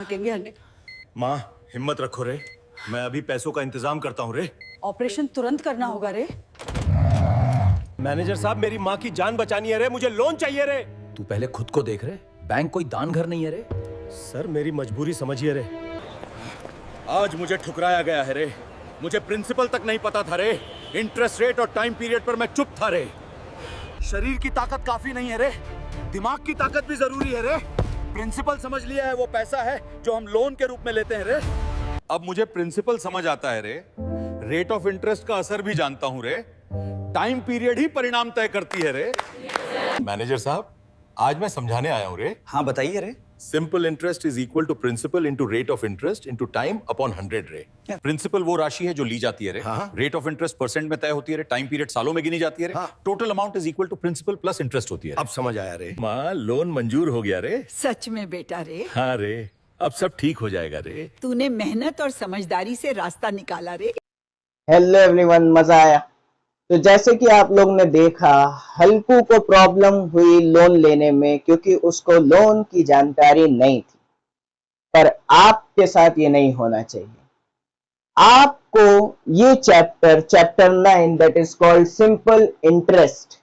भागेंगे अन्य। माँ हिम्मत रखो रे, मैं अभी पैसों का इंतजाम करता हूँ रे। ऑपरेशन तुरंत करना होगा रे। मैनेजर साहब मेरी माँ की जान बचानी है रे, मुझे लोन चाहिए रे। तू पहले खुद को देख रे, बैंक कोई दान घर नहीं है रे। सर मेरी मजबूरी समझिए रे, आज मुझे ठुकराया गया है रे, मुझे प्रिंसिपल तक नहीं पता था रे, इंटरेस्ट रेट और टाइम पीरियड पर मैं चुप था रे। शरीर की ताकत काफी नहीं है रे, दिमाग की ताकत भी जरूरी है रे। प्रिंसिपल समझ लिया है वो पैसा है जो हम लोन के रूप में लेते हैं रे। अब मुझे प्रिंसिपल समझ आता है रे, रेट ऑफ इंटरेस्ट का असर भी जानता हूं रे, टाइम पीरियड ही परिणाम तय करती है रे। मैनेजर साहब आज मैं समझाने आया हूं रे। हाँ बताइए रे। Simple interest is equal to principal into rate of interest into time upon 100 रे। प्रिंसिपल वो राशि है जो ली जाती है रे, रेट ऑफ इंटरेस्ट परसेंट में तय होती है रे, टाइम पीरियड सालों में गिनी जाती है रे, total amount is equal to principal plus interest होती है। अब समझ आया रे। माँ लोन मंजूर हो गया रे। सच में बेटा रे, हाँ रे, अब सब ठीक हो जाएगा रे। तूने मेहनत और समझदारी से रास्ता निकाला रे। हेलो एवरीवन, मजा आया। तो जैसे कि आप लोग ने देखा, हल्कू को प्रॉब्लम हुई लोन लेने में क्योंकि उसको लोन की जानकारी नहीं थी। पर आपके साथ ये नहीं होना चाहिए। आपको ये chapter 9 that is called simple interest,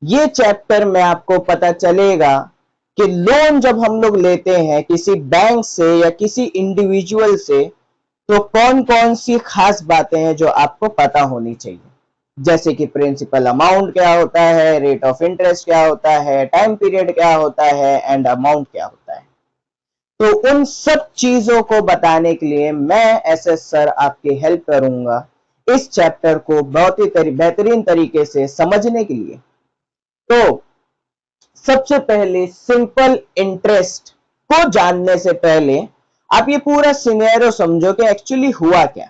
ये चैप्टर में आपको पता चलेगा कि लोन जब हम लोग लेते हैं किसी बैंक से या किसी इंडिविजुअल से, तो कौन कौन सी खास बातें हैं जो आपको पता होनी चाहिए, जैसे कि प्रिंसिपल अमाउंट क्या होता है, रेट ऑफ इंटरेस्ट क्या होता है, टाइम पीरियड क्या होता है एंड अमाउंट क्या होता है। तो उन सब चीजों को बताने के लिए मैं एसएस सर आपकी हेल्प करूंगा इस चैप्टर को बहुत ही बेहतरीन तरीके से समझने के लिए। तो सबसे पहले सिंपल इंटरेस्ट को जानने से पहले आप ये पूरा सिनेरियो समझो कि एक्चुअली हुआ क्या।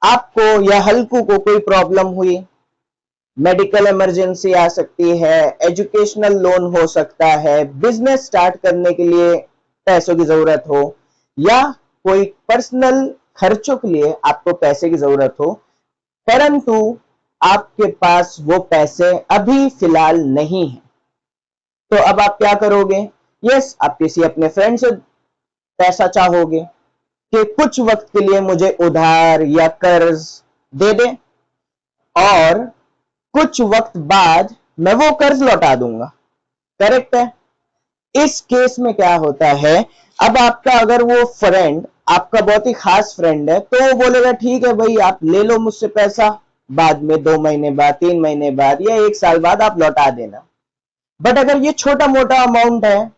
आपको या हल्कू को कोई प्रॉब्लम हुई, मेडिकल इमरजेंसी आ सकती है, एजुकेशनल लोन हो सकता है, बिजनेस स्टार्ट करने के लिए पैसों की जरूरत हो, या कोई पर्सनल खर्चों के लिए आपको पैसे की जरूरत हो, परंतु आपके पास वो पैसे अभी फिलहाल नहीं है। तो अब आप क्या करोगे? यस, आप किसी अपने फ्रेंड से पैसा चाहोगे कि कुछ वक्त के लिए मुझे उधार या कर्ज दे दे और कुछ वक्त बाद मैं वो कर्ज लौटा दूंगा। करेक्ट है? इस केस में क्या होता है, अब आपका अगर वो फ्रेंड आपका बहुत ही खास फ्रेंड है तो वो बोलेगा ठीक है भाई, आप ले लो मुझसे पैसा, बाद में 2 महीने बाद, 3 महीने बाद या 1 साल बाद आप लौटा देना। बट अगर ये छोटा मोटा अमाउंट है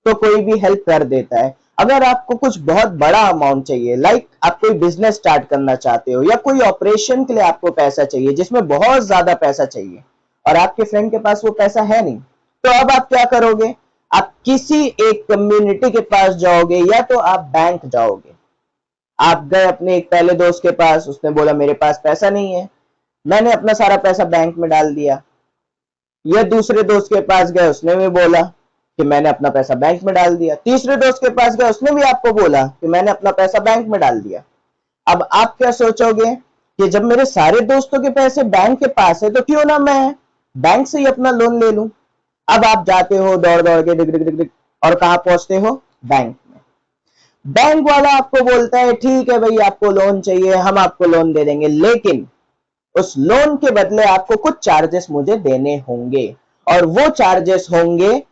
तो कोई भी हेल्प कर देता है। अगर आपको कुछ बहुत बड़ा अमाउंट चाहिए, लाइक आप कोई बिजनेस स्टार्ट करना चाहते हो या कोई ऑपरेशन के लिए आपको पैसा चाहिए जिसमें बहुत ज्यादा पैसा चाहिए और आपके फ्रेंड के पास वो पैसा है नहीं, तो अब आप क्या करोगे? आप किसी एक कम्युनिटी के पास जाओगे या तो आप बैंक जाओगे। आप गए अपने एक पहले दोस्त के पास, उसने बोला मेरे पास पैसा नहीं है, मैंने अपना सारा पैसा बैंक में डाल दिया। या दूसरे दोस्त के पास गए, उसने भी बोला कि मैंने अपना पैसा बैंक में डाल दिया। तीसरे दोस्त के पास गए, उसने भी आपको बोला कि मैंने अपना पैसा बैंक में डाल दिया। अब आप क्या सोचोगे कि जब मेरे सारे दोस्तों के पैसे बैंक के पास है तो क्यों ना मैं बैंक से ही अपना लोन ले लूं। अब आप जाते हो दौड़ दौड़ के डिग डिग डिग डिग, और कहां पहुंचते हो? बैंक में। बैंक वाला आपको बोलता है ठीक है भाई, आपको लोन चाहिए, हम आपको लोन दे देंगे, लेकिन उस लोन के बदले आपको कुछ चार्जेस मुझे देने होंगे, और वो चार्जेस होंगे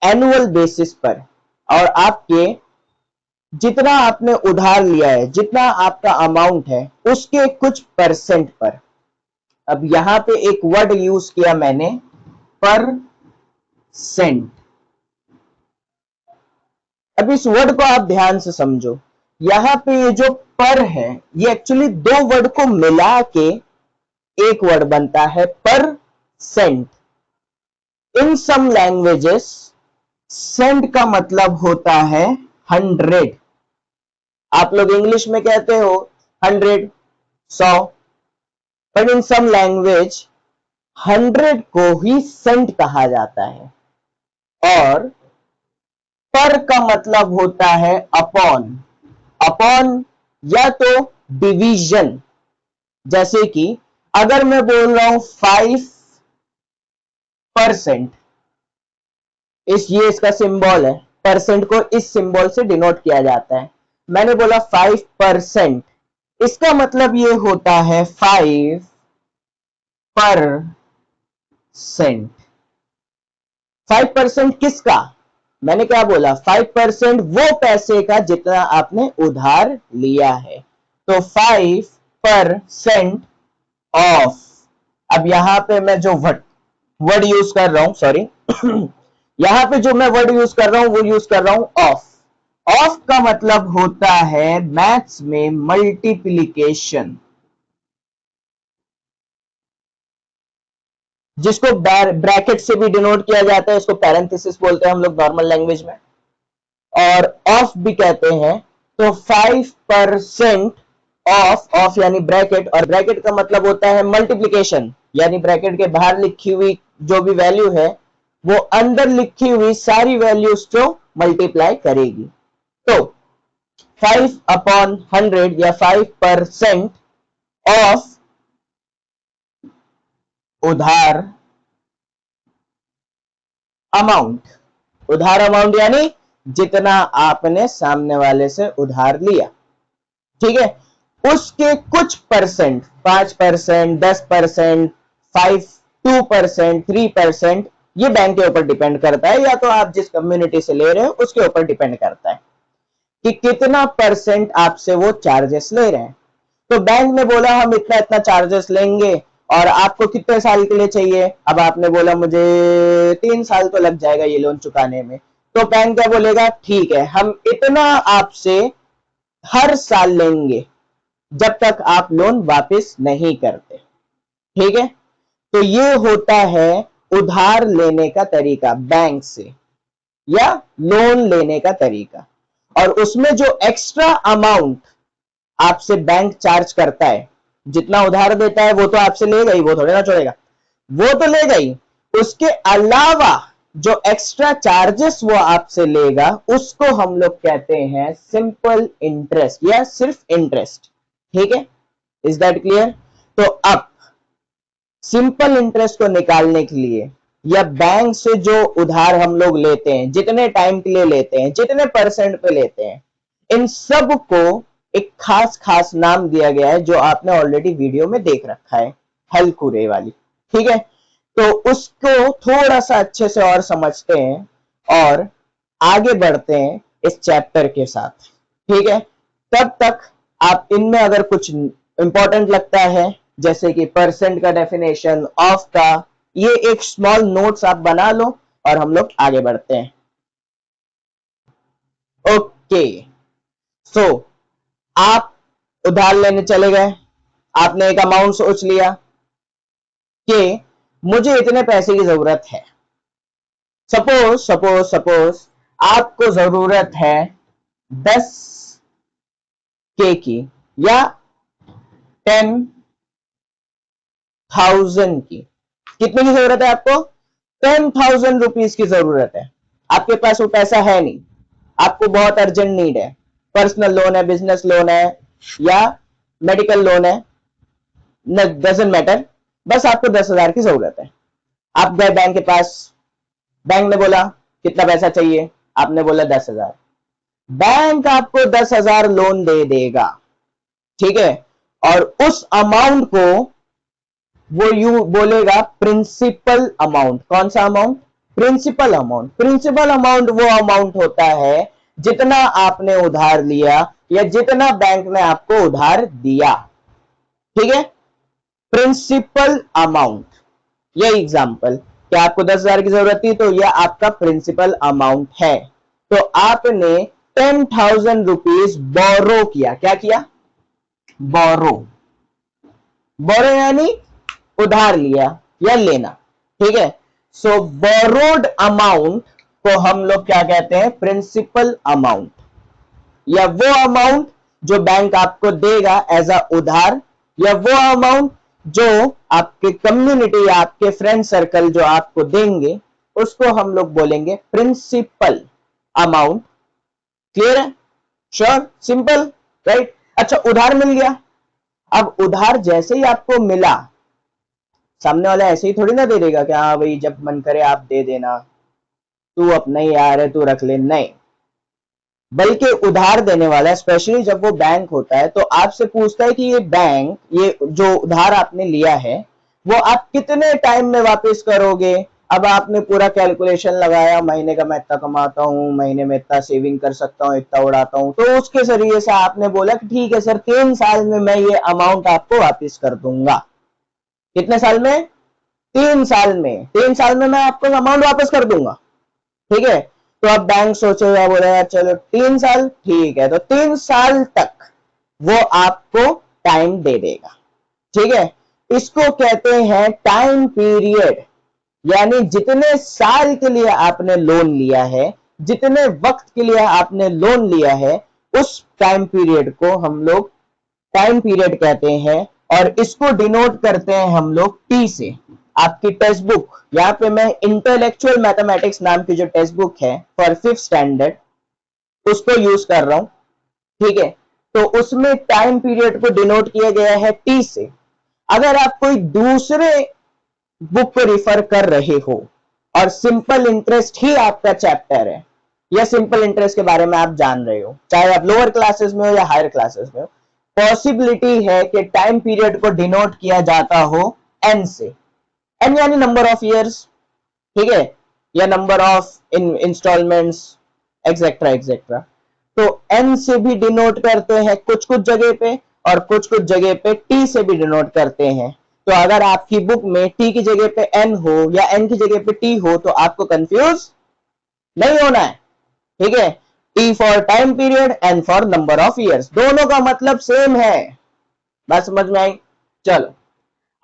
एनुअल बेसिस पर, और आपके जितना आपने उधार लिया है, जितना आपका अमाउंट है, उसके कुछ परसेंट पर। अब यहां पे एक वर्ड यूज किया मैंने, परसेंट। अब इस वर्ड को आप ध्यान से समझो। यहां पे ये जो पर है, ये एक्चुअली 2 वर्ड को मिला के एक वर्ड बनता है, परसेंट। इन सम लैंग्वेजेस सेंट का मतलब होता है 100। आप लोग इंग्लिश में कहते हो 100, 100, बट इन सम लैंग्वेज 100 को ही सेंट कहा जाता है। और पर का मतलब होता है अपॉन। अपॉन या तो डिवीजन, जैसे कि अगर मैं बोल रहा हूं 5%, ये इसका सिंबल है, परसेंट को इस सिंबल से डिनोट किया जाता है। मैंने बोला 5%, इसका मतलब ये होता है 5%। 5% किसका? मैंने क्या बोला? 5% वो पैसे का जितना आपने उधार लिया है। तो 5% ऑफ। अब यहां पे मैं जो वर्ड यूज कर रहा हूं, सॉरी यहां पे जो मैं वर्ड यूज कर रहा हूं वो यूज कर रहा हूं ऑफ। ऑफ का मतलब होता है मैथ्स में मल्टीप्लिकेशन, जिसको ब्रैकेट से भी डिनोट किया जाता है, इसको पैरेंथेसिस बोलते हैं हम लोग नॉर्मल लैंग्वेज में, और ऑफ भी कहते हैं। तो 5% ऑफ यानी ब्रैकेट, और ब्रैकेट का मतलब होता है मल्टीप्लिकेशन, यानी ब्रैकेट के बाहर लिखी हुई जो भी वैल्यू है वो अंदर लिखी हुई सारी वैल्यूज को मल्टीप्लाई करेगी। तो 5/100 या 5% ऑफ उधार अमाउंट, उधार अमाउंट यानी जितना आपने सामने वाले से उधार लिया, ठीक है, उसके कुछ परसेंट, 5%, 10%, 2%, 3%, ये बैंक के ऊपर डिपेंड करता है, या तो आप जिस कम्युनिटी से ले रहे हो उसके ऊपर डिपेंड करता है कि कितना परसेंट आपसे वो चार्जेस ले रहे हैं। तो बैंक ने बोला हम इतना इतना चार्जेस लेंगे और आपको कितने साल के लिए चाहिए? अब आपने बोला मुझे 3 साल तो लग जाएगा ये लोन चुकाने में। तो बैंक क्या बोलेगा? ठीक है, हम इतना आपसे हर साल लेंगे जब तक आप लोन वापस नहीं करते, ठीक है। तो ये होता है उधार लेने का तरीका बैंक से, या लोन लेने का तरीका। और उसमें जो एक्स्ट्रा अमाउंट आपसे बैंक चार्ज करता है, जितना उधार देता है वो तो आपसे लेगा ही, वो थोड़े ना छोड़ेगा, वो तो लेगा ही। उसके अलावा जो एक्स्ट्रा चार्जेस वो आपसे लेगा उसको हम लोग कहते हैं सिंपल इंटरेस्ट या सिर्फ इंटरेस्ट, ठीक है। Is that clear? तो अब सिंपल इंटरेस्ट को निकालने के लिए, या बैंक से जो उधार हम लोग लेते हैं, जितने टाइम के लिए लेते हैं, जितने परसेंट पे लेते हैं, इन सब को एक खास खास नाम दिया गया है जो आपने ऑलरेडी वीडियो में देख रखा है, हलकुरे वाली, ठीक है। तो उसको थोड़ा सा अच्छे से और समझते हैं और आगे बढ़ते हैं इस चैप्टर के साथ, ठीक है। तब तक आप इनमें अगर कुछ इंपॉर्टेंट लगता है, जैसे कि परसेंट का डेफिनेशन, ऑफ का, ये एक स्मॉल नोट्स आप बना लो और हम लोग आगे बढ़ते हैं। ओके, सो आप उधार लेने चले गए, आपने एक अमाउंट सोच लिया कि मुझे इतने पैसे की जरूरत है। सपोज आपको जरूरत है 10K की या 10,000 की। कितने की जरूरत है आपको? 10,000 रुपीज की जरूरत है। आपके पास वो पैसा है नहीं, आपको बहुत अर्जेंट नीड है, पर्सनल लोन है, बिजनेस लोन है या मेडिकल लोन है, डजंट मैटर, बस आपको 10,000 की जरूरत है। आप गए बैंक के पास, बैंक ने बोला कितना पैसा चाहिए? आपने बोला 10,000। बैंक आपको 10,000 लोन दे देगा, ठीक है, और उस अमाउंट को वो यू बोलेगा प्रिंसिपल अमाउंट। कौन सा amount? Principal amount. Principal amount वो अमाउंट होता है जितना आपने उधार लिया या जितना बैंक ने आपको उधार दिया, ठीक है, प्रिंसिपल अमाउंट। ये एग्जांपल कि आपको 10,000 की जरूरत थी, तो यह आपका प्रिंसिपल अमाउंट है। तो आपने 10,000 रुपीज बोरो किया। क्या किया? बोरो। बोरो यानी उधार लिया या लेना, ठीक है। सो बोरोड अमाउंट को हम लोग क्या कहते हैं? प्रिंसिपल अमाउंट, या वो अमाउंट जो बैंक आपको देगा एज अ उधार, या वो अमाउंट जो आपके कम्युनिटी या आपके फ्रेंड सर्कल जो आपको देंगे उसको हम लोग बोलेंगे प्रिंसिपल अमाउंट। क्लियर है? श्योर? Simple, right? अच्छा, उधार मिल गया। अब उधार जैसे ही आपको मिला, सामने वाला ऐसे ही थोड़ी ना दे देगा कि हाँ भाई जब मन करे आप दे देना, तू अब नहीं आ रहे, तू रख ले, नहीं, बल्कि उधार देने वाला, स्पेशली जब वो बैंक होता है तो आपसे पूछता है कि ये बैंक, ये जो उधार आपने लिया है वो आप कितने टाइम में वापस करोगे। अब आपने पूरा कैलकुलेशन लगाया, महीने का मैं इतना कमाता हूँ, महीने में इतना सेविंग कर सकता हूँ, इतना उड़ाता हूँ, तो उसके जरिए से आपने बोला कि ठीक है सर 3 साल में मैं ये अमाउंट आपको वापस कर दूंगा। कितने साल में? 3 साल में। 3 साल में मैं आपको अमाउंट वापस कर दूंगा, ठीक है। तो अब बैंक सोचेगा, बोलेगा चलो 3 साल ठीक है, तो 3 साल तक वो आपको टाइम दे देगा, ठीक है। इसको कहते हैं टाइम पीरियड, यानी जितने साल के लिए आपने लोन लिया है, जितने वक्त के लिए आपने लोन लिया है, उस टाइम पीरियड को हम लोग टाइम पीरियड कहते हैं। और इसको डिनोट करते हैं हम लोग टी से। आपकी टेक्स्ट बुक, यहाँ पे मैं इंटेलेक्चुअल मैथमेटिक्स नाम की जो टेक्स्ट बुक है फॉर 5th स्टैंडर्ड उसको यूज कर रहा हूं, ठीक है। तो उसमें टाइम पीरियड को डिनोट किया गया है टी से। अगर आप कोई दूसरे बुक को रिफर कर रहे हो और सिंपल इंटरेस्ट ही आपका चैप्टर है या सिंपल इंटरेस्ट के बारे में आप जान रहे हो, चाहे आप लोअर क्लासेस में हो या हायर क्लासेस में हो, पॉसिबिलिटी है कि टाइम पीरियड को डिनोट किया जाता हो एन से। एन यानी नंबर ऑफ इयर्स, ठीक है, या number of instalments etcetera etcetera. तो एन से भी डिनोट करते हैं कुछ कुछ जगह पे, और कुछ कुछ जगह पे टी से भी डिनोट करते हैं। तो अगर आपकी बुक में टी की जगह पे एन हो या एन की जगह पे टी हो तो आपको कंफ्यूज नहीं होना है, ठीक है। T for time period, N for number of years, दोनों का मतलब सेम है। बात समझ में आई? चलो,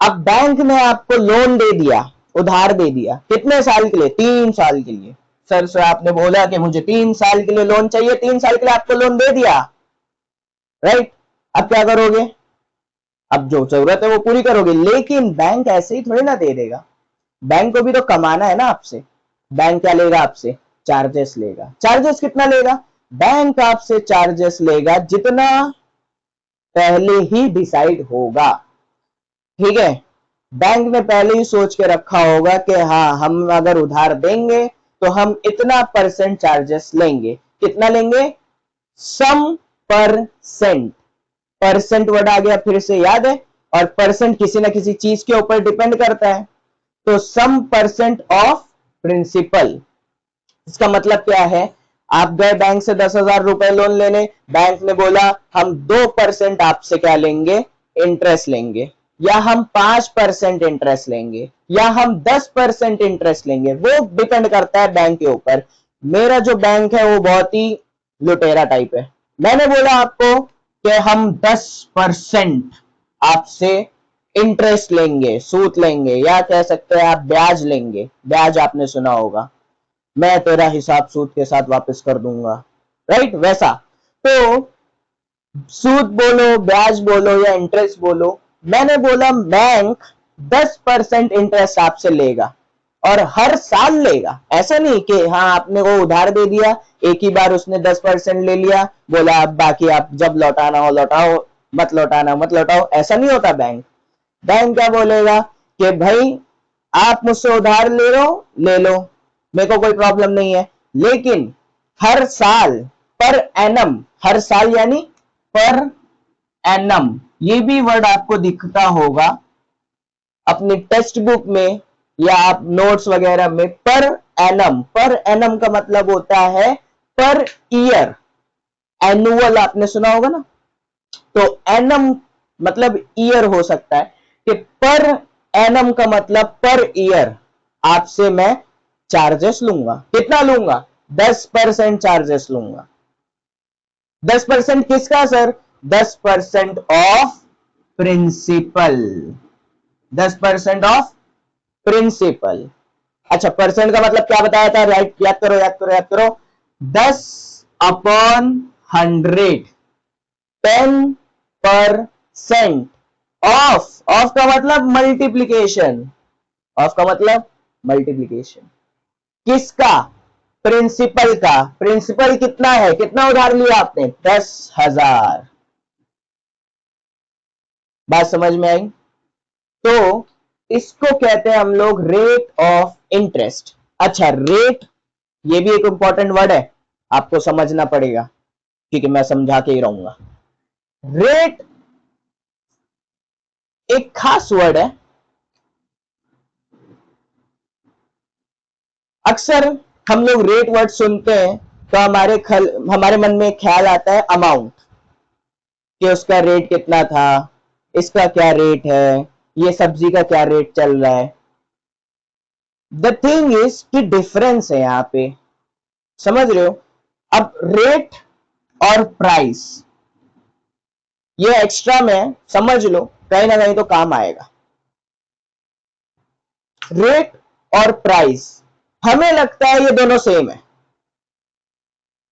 अब बैंक ने आपको लोन दे दिया, उधार दे दिया, कितने साल के लिए? 3 साल के लिए। सर से आपने बोला कि मुझे 3 साल के लिए लोन चाहिए, 3 साल के लिए आपको लोन दे दिया, राइट। अब क्या करोगे? अब जो जरूरत है वो पूरी करोगे, लेकिन बैंक ऐसे ही थोड़ी ना दे देगा, बैंक को भी तो कमाना है ना आपसे। बैंक क्या लेगा आपसे? चार्जेस लेगा। चार्जेस कितना लेगा? बैंक आपसे चार्जेस लेगा जितना पहले ही डिसाइड होगा, ठीक है। बैंक ने पहले ही सोच के रखा होगा कि हाँ, हम अगर उधार देंगे तो हम इतना % चार्जेस लेंगे। कितना लेंगे? सम परसेंट। परसेंट वर्ड आ गया फिर से, याद है? और परसेंट किसी ना किसी चीज के ऊपर डिपेंड करता है, तो सम % ऑफ प्रिंसिपल। इसका मतलब क्या है? आप गए बैंक से 10,000 रुपए लोन लेने, बैंक ने बोला हम 2% आपसे क्या लेंगे? इंटरेस्ट लेंगे, या हम 5% इंटरेस्ट लेंगे, या हम 10% इंटरेस्ट लेंगे। वो डिपेंड करता है बैंक के ऊपर। मेरा जो बैंक है वो बहुत ही लुटेरा टाइप है। मैंने बोला आपको कि हम 10% आपसे इंटरेस्ट लेंगे, सूद लेंगे, या कह सकते हैं आप ब्याज लेंगे। ब्याज आपने सुना होगा, मैं तेरा हिसाब सूद के साथ वापस कर दूंगा, राइट? वैसा तो सूद बोलो, ब्याज बोलो या इंटरेस्ट बोलो, मैंने बोला बैंक 10% इंटरेस्ट आपसे लेगा और हर साल लेगा। ऐसा नहीं कि हाँ आपने वो उधार दे दिया, एक ही बार उसने 10% ले लिया, बोला अब बाकी आप जब लौटाना हो लौटाओ, मत लौटाना मत लौटाओ। ऐसा नहीं होता बैंक। बैंक क्या बोलेगा कि भाई आप मुझसे उधार ले लो, मेरे को कोई प्रॉब्लम नहीं है, लेकिन हर साल पर एनम, हर साल यानी पर एनम, ये भी वर्ड आपको दिखता होगा अपनी टेक्स्ट बुक में या आप नोट्स वगैरह में। पर एनम, पर एनम का मतलब होता है पर ईयर। एनुअल आपने सुना होगा ना, तो एनम मतलब ईयर हो सकता है, कि पर एनम का मतलब पर ईयर आपसे मैं चार्जेस लूंगा। कितना लूंगा? 10% चार्जेस लूंगा। 10% किसका sir? 10% of principal. 10% of principal. अच्छा, परसेंट का मतलब क्या बताया था? राइट, याद करो याद करो याद करो। 10/100, 10% ऑफ। ऑफ का मतलब मल्टीप्लीकेशन, ऑफ का मतलब मल्टीप्लीकेशन। किसका? प्रिंसिपल का। प्रिंसिपल कितना है? कितना उधार लिया आपने? 10,000। बात समझ में आई? तो इसको कहते हैं हम लोग रेट ऑफ इंटरेस्ट। अच्छा, रेट ये भी एक इंपॉर्टेंट वर्ड है, आपको समझना पड़ेगा क्योंकि मैं समझा के ही रहूंगा। रेट एक खास वर्ड है। अक्सर हम लोग रेट वर्ड सुनते हैं तो हमारे मन में ख्याल आता है अमाउंट, कि उसका रेट कितना था, इसका क्या रेट है, ये सब्जी का क्या रेट चल रहा है। द थिंग इज कि डिफरेंस है यहां पे, समझ रहे हो। अब रेट और प्राइस ये एक्स्ट्रा में समझ लो, कहीं ना कहीं तो काम आएगा। रेट और प्राइस हमें लगता है ये दोनों सेम है।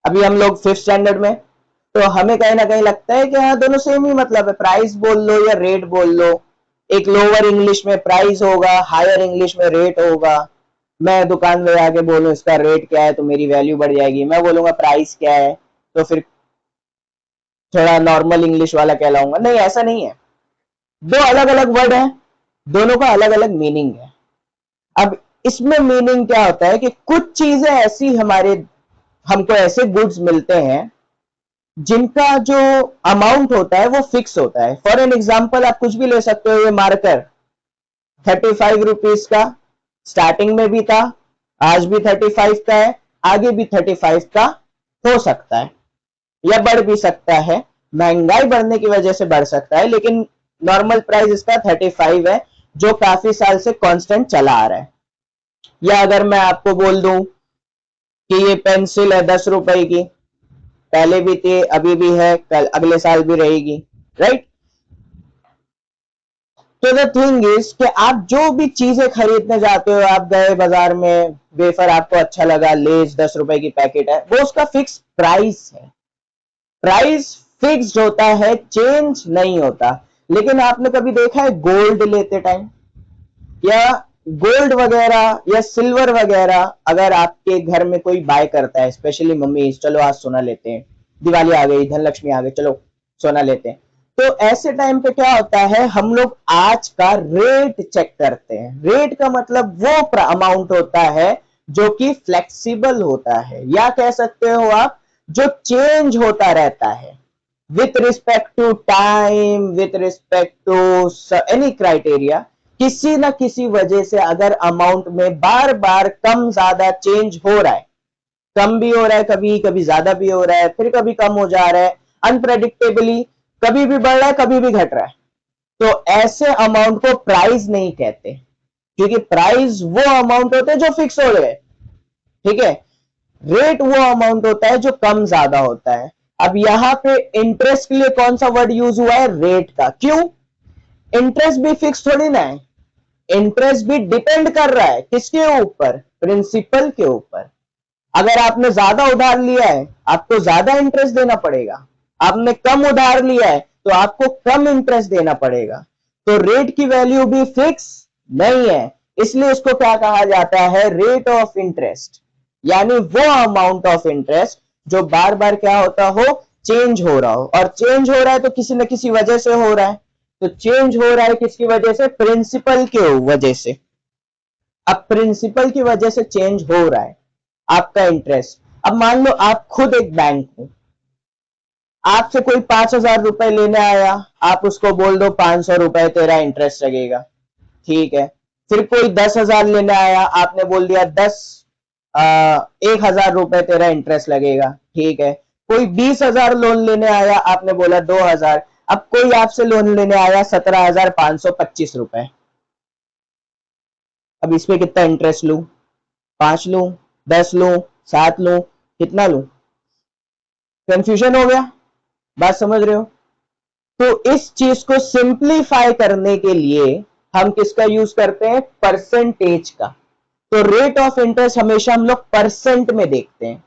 अभी हम लोग 5th स्टैंडर्ड में, तो हमें कहीं ना कहीं लगता है कि हाँ दोनों सेम ही मतलब है, प्राइस बोल लो या रेट बोल लो। एक लोअर इंग्लिश में प्राइस होगा, हायर इंग्लिश में रेट होगा। मैं दुकान में आके बोलूं इसका रेट क्या है तो मेरी वैल्यू बढ़ जाएगी, मैं बोलूंगा प्राइस क्या है तो फिर थोड़ा नॉर्मल इंग्लिश वाला कहलाऊंगा। नहीं, ऐसा नहीं है, दो अलग अलग वर्ड है, दोनों का अलग अलग मीनिंग है। अब इसमें मीनिंग क्या होता है कि कुछ चीजें ऐसी हमको ऐसे गुड्स मिलते हैं जिनका जो अमाउंट होता है वो फिक्स होता है। फॉर एन एग्जाम्पल आप कुछ भी ले सकते हो, ये मार्कर 35 रुपीज का स्टार्टिंग में भी था, आज भी 35 का है, आगे भी 35 का हो सकता है या बढ़ भी सकता है, महंगाई बढ़ने की वजह से बढ़ सकता है, लेकिन नॉर्मल प्राइस इसका 35 है जो काफी साल से कांस्टेंट चला आ रहा है। या अगर मैं आपको बोल दूं कि ये पेंसिल है 10 रुपए की, पहले भी थी, अभी भी है, कल अगले साल भी रहेगी, राइट। तो द थिंग इज कि आप जो भी चीजें खरीदने जाते हो, आप गए बाजार में, वेफर आपको अच्छा लगा, लेज 10 रुपए की पैकेट है, वो उसका फिक्स प्राइस है। प्राइस फिक्स्ड होता है, चेंज नहीं होता। लेकिन आपने कभी देखा है गोल्ड लेते टाइम या गोल्ड वगैरह या सिल्वर वगैरह, अगर आपके घर में कोई बाय करता है, स्पेशली मम्मी, चलो आज सोना लेते हैं, दिवाली आ गई, धनलक्ष्मी आ गई, चलो सोना लेते हैं, तो ऐसे टाइम पे क्या होता है, हम लोग आज का रेट चेक करते हैं। रेट का मतलब वो अमाउंट होता है जो कि फ्लेक्सिबल होता है, या कह सकते हो आप जो चेंज होता रहता है with respect to time, with respect to any criteria. किसी ना किसी वजह से अगर अमाउंट में बार बार कम ज्यादा चेंज हो रहा है, कम भी हो रहा है, कभी कभी ज्यादा भी हो रहा है, फिर कभी कम हो जा रहा है, अनप्रेडिक्टेबली कभी भी बढ़ रहा है, कभी भी घट रहा है, तो ऐसे अमाउंट को प्राइस नहीं कहते, क्योंकि प्राइस वो अमाउंट होते हैं जो फिक्स हो गए, ठीक है। रेट वो अमाउंट होता है जो कम ज्यादा होता है। अब यहां पे इंटरेस्ट के लिए कौन सा वर्ड यूज हुआ है, रेट का। क्यों? इंटरेस्ट भी फिक्स थोड़ी ना है, इंटरेस्ट भी डिपेंड कर रहा है किसके ऊपर, प्रिंसिपल के ऊपर। अगर आपने ज्यादा उधार लिया है आपको ज्यादा इंटरेस्ट देना पड़ेगा, आपने कम उधार लिया है तो आपको कम इंटरेस्ट देना पड़ेगा। तो रेट की वैल्यू भी फिक्स नहीं है, इसलिए इसको क्या कहा जाता है, रेट ऑफ इंटरेस्ट, यानी वो अमाउंट ऑफ इंटरेस्ट जो बार बार क्या होता हो, चेंज हो रहा हो। और चेंज हो रहा है तो किसी न किसी वजह से हो रहा है, तो चेंज हो रहा है किसकी वजह से, प्रिंसिपल की वजह से। अब प्रिंसिपल की वजह से चेंज हो रहा है आपका इंटरेस्ट। अब मान लो आप खुद एक बैंक हो, आपसे कोई 5,000 रुपए लेने आया, आप उसको बोल दो 500 रुपए तेरा इंटरेस्ट लगेगा, ठीक है। फिर कोई 10,000 लेने आया, आपने बोल दिया 1,000 रुपए तेरा इंटरेस्ट लगेगा, ठीक है। कोई 20,000 लोन लेने आया, आपने बोला 2,000। अब कोई आपसे लोन लेने आया 17,525 रुपए, अब इसमें कितना इंटरेस्ट लूं, 5 लूं, 10 लूं, 7 लूं, कितना लूं? कंफ्यूजन हो गया, बात समझ रहे हो। तो इस चीज को सिंप्लीफाई करने के लिए हम किसका यूज करते हैं, परसेंटेज का। तो रेट ऑफ इंटरेस्ट हमेशा हम लोग परसेंट में देखते हैं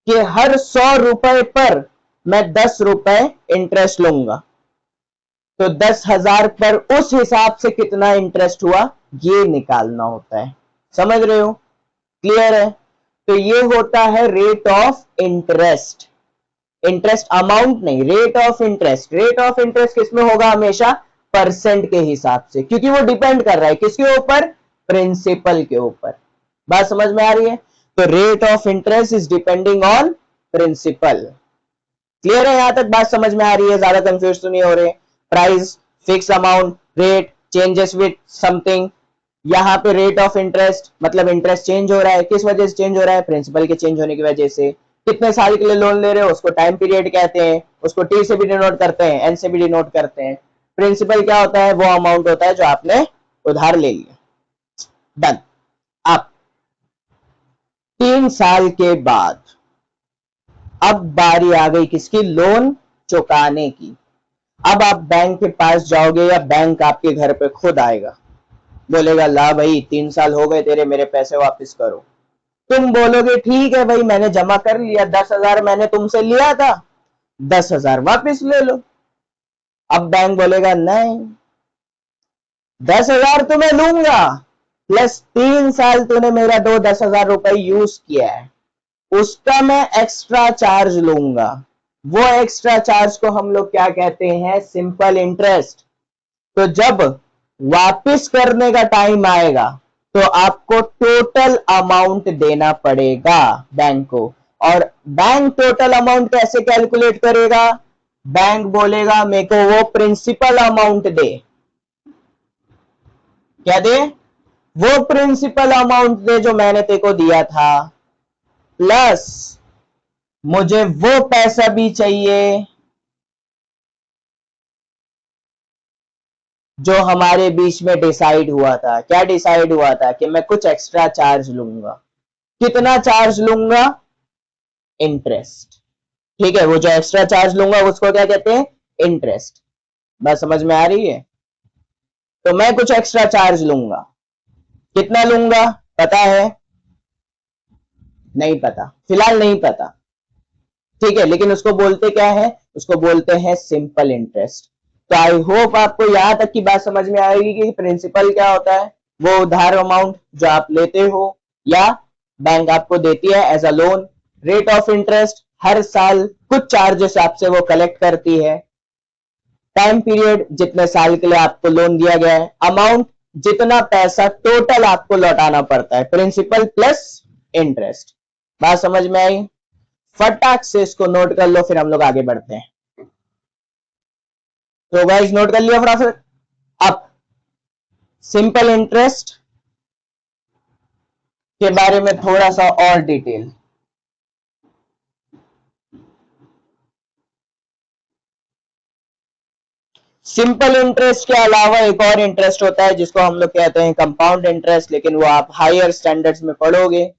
कि हर 100 रुपए पर मैं 10 रुपए इंटरेस्ट लूंगा, तो 10,000 पर उस हिसाब से कितना इंटरेस्ट हुआ ये निकालना होता है। समझ रहे हो, क्लियर है। तो ये होता है rate of interest, interest amount नहीं, rate of interest. Rate of interest किसमें होगा, हमेशा परसेंट के हिसाब से, क्योंकि वो डिपेंड कर रहा है किसके ऊपर, प्रिंसिपल के ऊपर। बात समझ में आ रही है। तो rate of interest is depending on principal. Clear है? यहां तक बात समझ में आ रही है? ज्यादा कंफ्यूज तो नहीं हो रहे? Price, fix amount, rate changes with something. यहाँ पे रेट ऑफ इंटरेस्ट मतलब इंटरेस्ट चेंज हो रहा है, किस वजह से चेंज हो रहा है? प्रिंसिपल के चेंज होने की वजह से। कितने साल के लिए लोन ले रहे हो उसको टाइम पीरियड कहते हैं, उसको टी से भी डिनोट करते हैं, एन से भी डिनोट करते हैं। प्रिंसिपल क्या होता है? वो अमाउंट होता है जो आपने उधार ले लिया। डन। अब 3 साल के बाद अब बारी आ गई किसकी? लोन चुकाने की। अब आप बैंक के पास जाओगे या बैंक आपके घर पे खुद आएगा, बोलेगा ला भाई 3 साल हो गए तेरे, मेरे पैसे वापस करो। तुम बोलोगे ठीक है भाई मैंने जमा कर लिया, 10,000 मैंने तुमसे लिया था, 10,000 वापस ले लो। अब बैंक बोलेगा नहीं, 10,000 तो मैं लूंगा प्लस 3 साल तूने मेरा 10,000 रुपए यूज किया है, उसका मैं एक्स्ट्रा चार्ज लूंगा। वो एक्स्ट्रा चार्ज को हम लोग क्या कहते हैं? Simple interest. तो जब वापस करने का टाइम आएगा तो आपको टोटल अमाउंट देना पड़ेगा बैंक को। और बैंक टोटल अमाउंट कैसे कैलकुलेट करेगा? बैंक बोलेगा मेरे को वो प्रिंसिपल अमाउंट दे। क्या दे? वो प्रिंसिपल अमाउंट दे जो मैंने तेरे को दिया था, प्लस मुझे वो पैसा भी चाहिए जो हमारे बीच में डिसाइड हुआ था। क्या डिसाइड हुआ था? कि मैं कुछ एक्स्ट्रा चार्ज लूंगा। कितना चार्ज लूंगा? इंटरेस्ट। ठीक है, वो जो एक्स्ट्रा चार्ज लूंगा उसको क्या कहते हैं? इंटरेस्ट। बात समझ में आ रही है? तो मैं कुछ एक्स्ट्रा चार्ज लूंगा। कितना लूंगा पता है? नहीं पता, फिलहाल नहीं पता। ठीक है, लेकिन उसको बोलते क्या है? उसको बोलते हैं सिंपल इंटरेस्ट। तो आई होप आपको यहां तक की बात समझ में आएगी कि प्रिंसिपल क्या होता है। वो उधार अमाउंट जो आप लेते हो या बैंक आपको देती है as a loan. Rate of interest हर साल कुछ चार्जेस आपसे वो कलेक्ट करती है। टाइम पीरियड जितने साल के लिए आपको लोन दिया गया है। अमाउंट जितना पैसा टोटल आपको लौटाना पड़ता है, प्रिंसिपल प्लस इंटरेस्ट। बात समझ में आई? फटाक से इसको नोट कर लो, फिर हम लोग आगे बढ़ते हैं। तो गाइस नोट कर लिया फटाफट। अब सिंपल इंटरेस्ट के बारे में थोड़ा सा और डिटेल। सिंपल इंटरेस्ट के अलावा एक और इंटरेस्ट होता है जिसको हम लोग कहते हैं कंपाउंड इंटरेस्ट, लेकिन वो आप हायर स्टैंडर्ड्स में पढ़ोगे।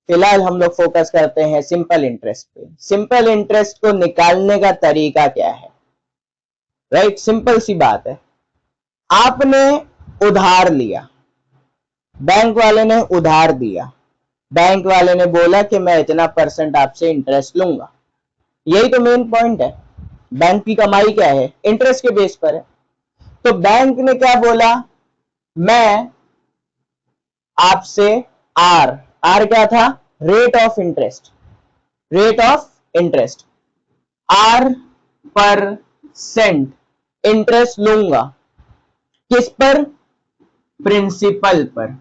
फिलहाल हम लोग फोकस करते हैं सिंपल इंटरेस्ट पे। सिंपल इंटरेस्ट को निकालने का तरीका क्या है? राइट, सिंपल सी बात है। आपने उधार लिया, बैंक वाले ने उधार दिया, बैंक वाले ने बोला कि मैं इतना % आपसे इंटरेस्ट लूंगा। यही तो मेन पॉइंट है। बैंक की कमाई क्या है? इंटरेस्ट के बेस पर है। तो बैंक ने क्या बोला? मैं आपसे आर क्या था? Rate of interest. Rate of interest R% interest लूंगा। किस पर? प्रिंसिपल पर।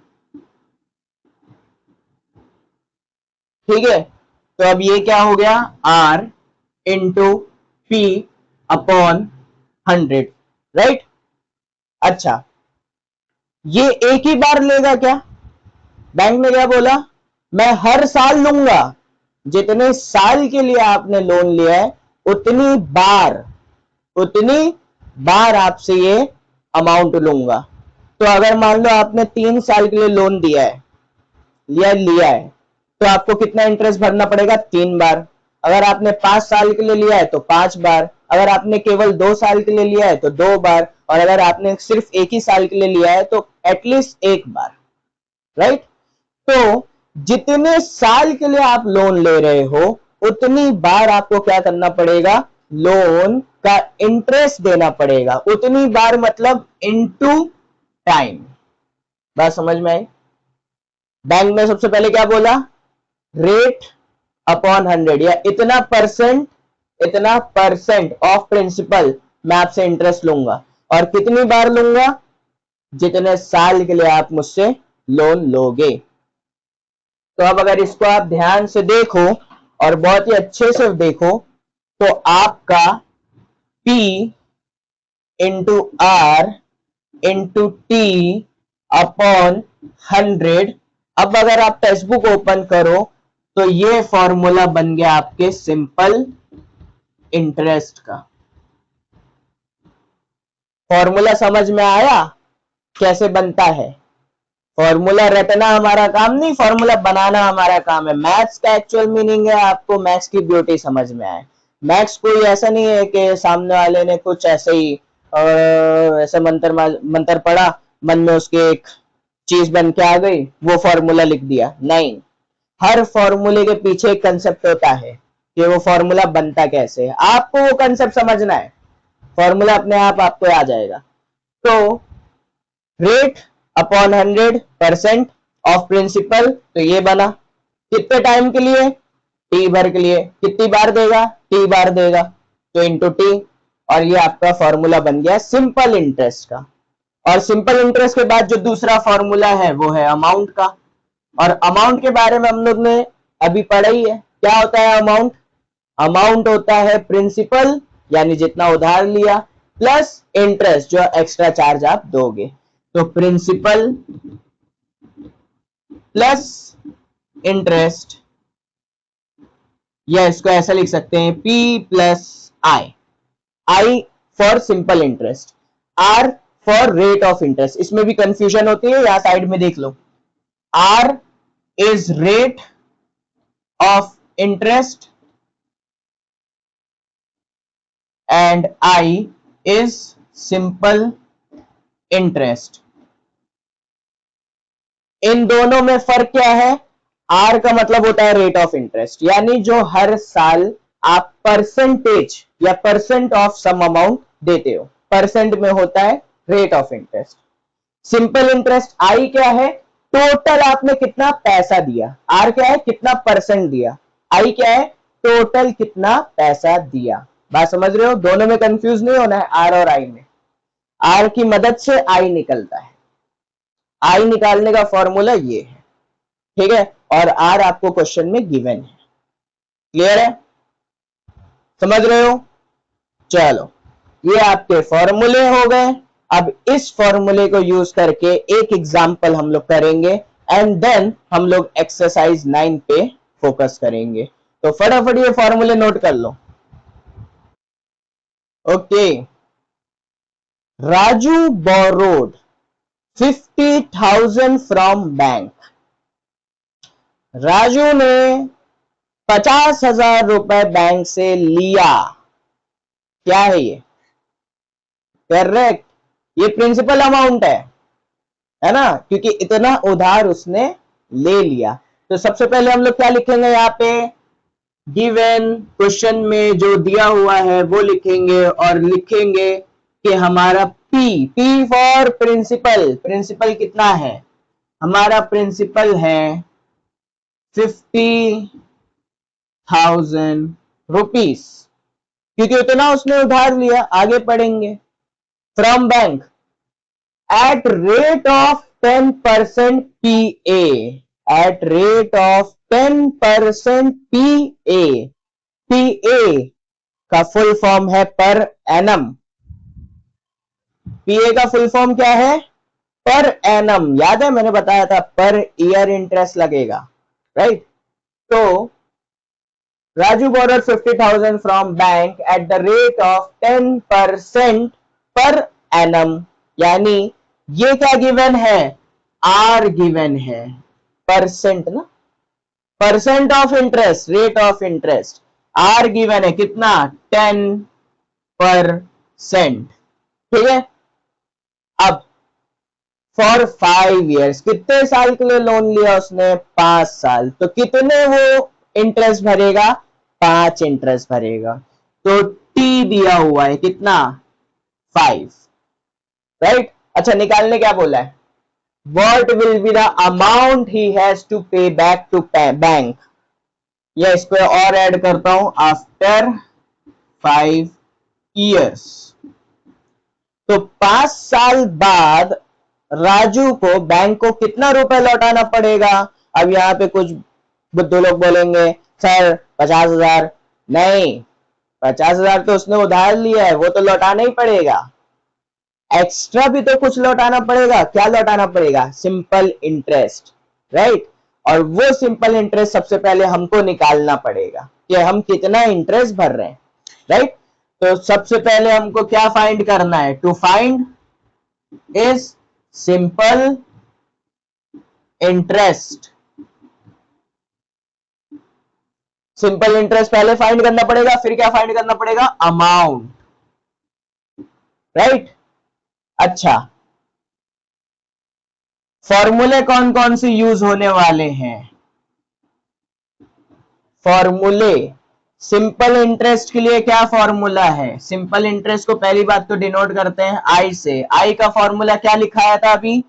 ठीक है, तो अब ये क्या हो गया? R into P upon 100। Right. अच्छा, ये एक ही बार लेगा क्या? बैंक ने क्या बोला? मैं हर साल लूंगा। जितने साल के लिए आपने लोन लिया है उतनी बार आपसे ये अमाउंट लूंगा। तो अगर मान लो आपने 3 साल के लिए लोन दिया है तो आपको कितना इंटरेस्ट भरना पड़ेगा? 3 बार। अगर आपने 5 साल के लिए लिया है तो 5 बार। अगर आपने केवल 2 साल के लिए लिया है तो 2 बार। और अगर आपने सिर्फ 1 ही साल के लिए लिया है तो एटलीस्ट 1 बार। राइट। तो जितने साल के लिए आप लोन ले रहे हो उतनी बार आपको क्या करना पड़ेगा? लोन का इंटरेस्ट देना पड़ेगा। उतनी बार मतलब इनटू टाइम। बात समझ में आई? बैंक ने सबसे पहले क्या बोला? रेट अपॉन 100 या इतना परसेंट ऑफ प्रिंसिपल मैं आपसे इंटरेस्ट लूंगा। और कितनी बार लूंगा? जितने साल के लिए आप मुझसे लोन लोगे। तो अब अगर इसको आप ध्यान से देखो और बहुत ही अच्छे से देखो तो आपका P into R into T upon 100। अब अगर आप टेक्स्ट बुक ओपन करो तो ये फॉर्मूला बन गया आपके सिंपल इंटरेस्ट का। फॉर्मूला समझ में आया कैसे बनता है? फॉर्मूला रटना हमारा काम नहीं, फॉर्मूला बनाना हमारा काम है। मैथ्स का एक्चुअल मीनिंग है आपको मैथ्स की ब्यूटी समझ में आए। मैथ्स कोई ऐसा नहीं है कि सामने वाले ने कुछ ऐसे ही ऐसे मंत्र पढ़ा, मन में उसके एक चीज बन के आ गई, वो फॉर्मूला लिख दिया। नहीं, हर फॉर्मूले के पीछे एक कंसेप्ट होता है कि वो फॉर्मूला बनता कैसे है। आपको वो कंसेप्ट समझना है, फॉर्मूला अपने आप आपको आ जाएगा। तो रेट अपॉन 100% ऑफ प्रिंसिपल, तो ये बना। कितने टाइम के लिए? टी भर के लिए। कितनी बार देगा? टी बार देगा, तो इंटू टी। और ये आपका फॉर्मूला बन गया सिंपल इंटरेस्ट का। और सिंपल इंटरेस्ट के बाद जो दूसरा फॉर्मूला है वो है अमाउंट का। और अमाउंट के बारे में हम लोग ने अभी पढ़ा ही है। क्या होता है अमाउंट? अमाउंट होता है प्रिंसिपल यानी जितना उधार लिया प्लस इंटरेस्ट जो एक्स्ट्रा चार्ज आप दोगे। तो प्रिंसिपल प्लस इंटरेस्ट, या इसको ऐसा लिख सकते हैं P plus I. I for simple interest, R for rate of interest. इसमें भी कंफ्यूजन होती है, यहां साइड में देख लो। R is rate of interest and I is simple interest। इन दोनों में फर्क क्या है? R का मतलब होता है रेट ऑफ इंटरेस्ट, यानी जो हर साल आप परसेंटेज या परसेंट ऑफ सम अमाउंट देते हो, परसेंट में होता है rate of interest. Simple interest I क्या है? टोटल आपने कितना पैसा दिया। R क्या है? कितना परसेंट दिया। I क्या है? टोटल कितना पैसा दिया। बात समझ रहे हो? दोनों में कंफ्यूज नहीं होना है, R और I में। R की मदद से I निकलता है। I निकालने का फॉर्मूला ये है, ठीक है। और R आपको क्वेश्चन में गिवन है। क्लियर है? समझ रहे हो? चलो, ये आपके फॉर्मूले हो गए। अब इस फॉर्मूले को यूज करके एक एग्जांपल हम लोग करेंगे एंड देन हम लोग एक्सरसाइज 9 पे फोकस करेंगे। तो फटाफट ये फॉर्मूले नोट कर लो। Okay, Raju borrowed 50,000 from bank. Raju ने 50,000 रुपए बैंक से लिया। क्या है ये? करेक्ट, ये प्रिंसिपल अमाउंट है ना, क्योंकि इतना उधार उसने ले लिया। तो सबसे पहले हम लोग क्या लिखेंगे यहाँ पे? गिवन क्वेश्चन में जो दिया हुआ है वो लिखेंगे और लिखेंगे कि हमारा P फॉर प्रिंसिपल। प्रिंसिपल कितना है? हमारा प्रिंसिपल है 50,000 रुपीस, क्योंकि उतना उसने उधार लिया। आगे पढ़ेंगे। From bank at rate of 10% PA, at rate of 10% PA। PA का फुल फॉर्म है पर एनम। PA का फुल फॉर्म क्या है? Per annum. याद है मैंने बताया था पर ईयर इंटरेस्ट लगेगा, राइट। तो Raju borrowed 50,000 from bank at the rate of 10% per annum, यानी ये क्या गिवन है? R गिवन है, परसेंट ना, percent of interest, rate of interest. R given है कितना? 10%, ठीक है। अब फॉर 5 years, कितने साल के लिए लोन लिया उसने? 5 साल। तो कितने वो इंटरेस्ट भरेगा? 5 इंटरेस्ट भरेगा। तो T दिया हुआ है कितना? 5, राइट। अच्छा, निकालने क्या बोला है? What will be the amount he has to pay back to bank? या इसको और ऐड करता हूं, आफ्टर 5 years। तो 5 साल बाद राजू को बैंक को कितना रुपए लौटाना पड़ेगा? अब यहाँ पे कुछ बुद्धू लोग बोलेंगे सर 50,000 नहीं, 50,000 तो उसने उधार लिया है, वो तो लौटाना ही पड़ेगा। एक्स्ट्रा भी तो कुछ लौटाना पड़ेगा। क्या लौटाना पड़ेगा? Simple interest, right. और वो सिंपल इंटरेस्ट सबसे पहले हमको निकालना पड़ेगा कि हम कितना इंटरेस्ट भर रहे हैं, राइट। तो सबसे पहले हमको क्या फाइंड करना है? To find is simple interest. Simple interest पहले फाइंड करना पड़ेगा, फिर क्या फाइंड करना पड़ेगा? Amount, right. अच्छा, फॉर्मूले कौन कौन से यूज होने वाले हैं? फॉर्मूले सिंपल इंटरेस्ट के लिए क्या फॉर्मूला है? सिंपल इंटरेस्ट को पहली बात तो डिनोट करते हैं आई से। आई का फॉर्मूला क्या लिखाया था अभी?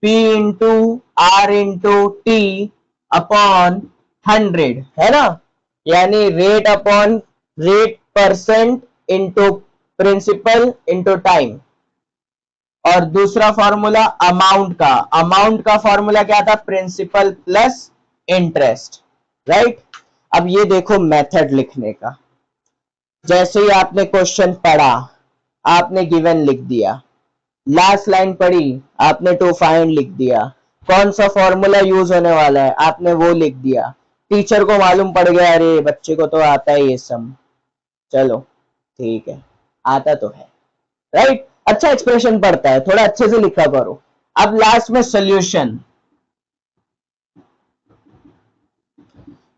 P into R into T upon 100, है ना। यानी rate upon rate percent into principal into time. और दूसरा फॉर्मूला अमाउंट का फॉर्मूला क्या था? Principal plus interest, right. अब ये देखो मेथड लिखने का। जैसे ही आपने क्वेश्चन पढ़ा, आपने गिवन लिख दिया, लास्ट लाइन पढ़ी, आपने टू फाइंड लिख दिया, कौन सा फॉर्मूला यूज होने वाला है आपने वो लिख दिया। टीचर को मालूम पड़ गया, अरे बच्चे को तो आता है ये सम, चलो ठीक है, आता तो है, राइट। अच्छा एक्सप्रेशन पढ़ता है, थोड़ा अच्छे से लिखा करो। अब लास्ट में सोल्यूशन।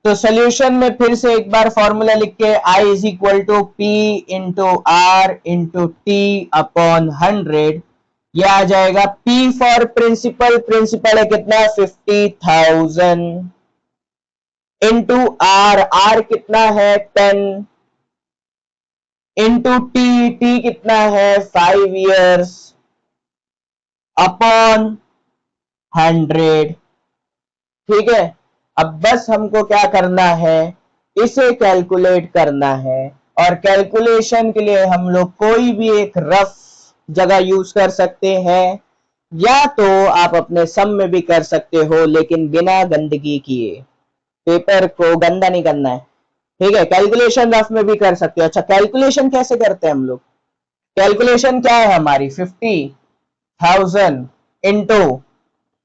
तो सोल्यूशन में फिर से एक बार फॉर्मूला लिख के I is equal to P into R into T upon 100। यह आ जाएगा P फॉर प्रिंसिपल, प्रिंसिपल है कितना? 50,000 इंटू आर कितना है? 10 इंटू टी कितना है? 5 years अपॉन 100, ठीक है। अब बस हमको क्या करना है? इसे कैलकुलेट करना है। और कैलकुलेशन के लिए हम लोग कोई भी एक रफ जगह यूज कर सकते हैं, या तो आप अपने सम में भी कर सकते हो, लेकिन बिना गंदगी किए। पेपर को गंदा नहीं करना है, ठीक है। कैलकुलेशन रफ में भी कर सकते हो। अच्छा, कैलकुलेशन कैसे करते हैं हम लोग? कैलकुलेशन क्या है हमारी? 50,000 इंटू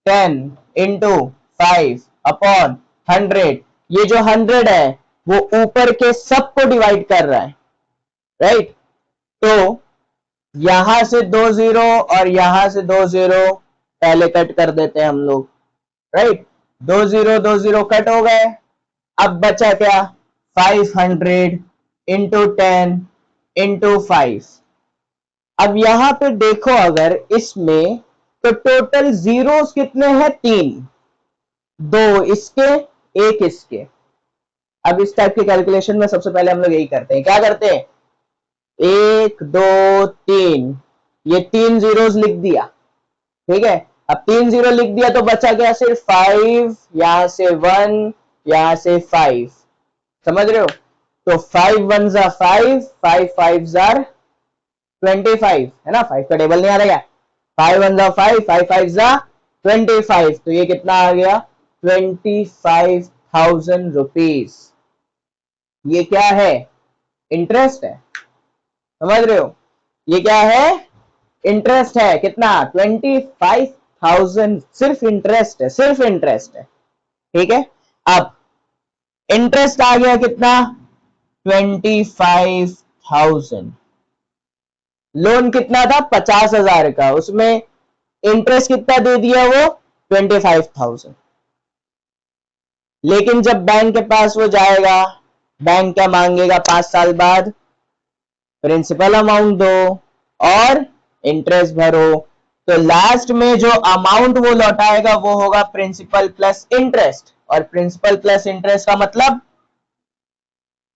10 इंटू 5 अपॉन 100। ये जो 100 है वो ऊपर के सब को डिवाइड कर रहा है, राइट। तो यहां से 2 0 और यहां से 2 0 पहले कट कर देते हैं हम लोग, राइट। 2 0 कट हो गए। अब बचा क्या? 500 इंटू 10 इंटू 5। अब यहां पे देखो, अगर इसमें तो टोटल जीरोस कितने हैं? 3, 2 इसके, 1 इसके। अब इस टाइप के कैलकुलेशन में सबसे पहले हम लोग यही करते हैं। क्या करते हैं? 1 2 3, ये 3 जीरोस लिख दिया, ठीक है। अब 3 0 लिख दिया तो बचा गया सिर्फ 5, यहां से 1, यहां से 5, समझ रहे हो। तो 5 1 जा 5, 5 5 जा 25, है ना। 5 का टेबल नहीं आ रहा है। 5 1 जा 5, 5 5 जा 25। तो ये कितना आ गया? 25,000 रुपीज। ये क्या है? इंटरेस्ट है, समझ रहे हो। ये क्या है? इंटरेस्ट है। कितना? 25,000 सिर्फ इंटरेस्ट है, सिर्फ इंटरेस्ट है, ठीक है। अब इंटरेस्ट आ गया कितना? 25,000। लोन कितना था? 50,000 का, उसमें इंटरेस्ट कितना दे दिया? वो 25,000। लेकिन जब बैंक के पास वो जाएगा, बैंक क्या मांगेगा? 5 साल बाद प्रिंसिपल अमाउंट दो और इंटरेस्ट भरो। तो लास्ट में जो अमाउंट वो लौटाएगा वो होगा प्रिंसिपल प्लस इंटरेस्ट। और प्रिंसिपल प्लस इंटरेस्ट का मतलब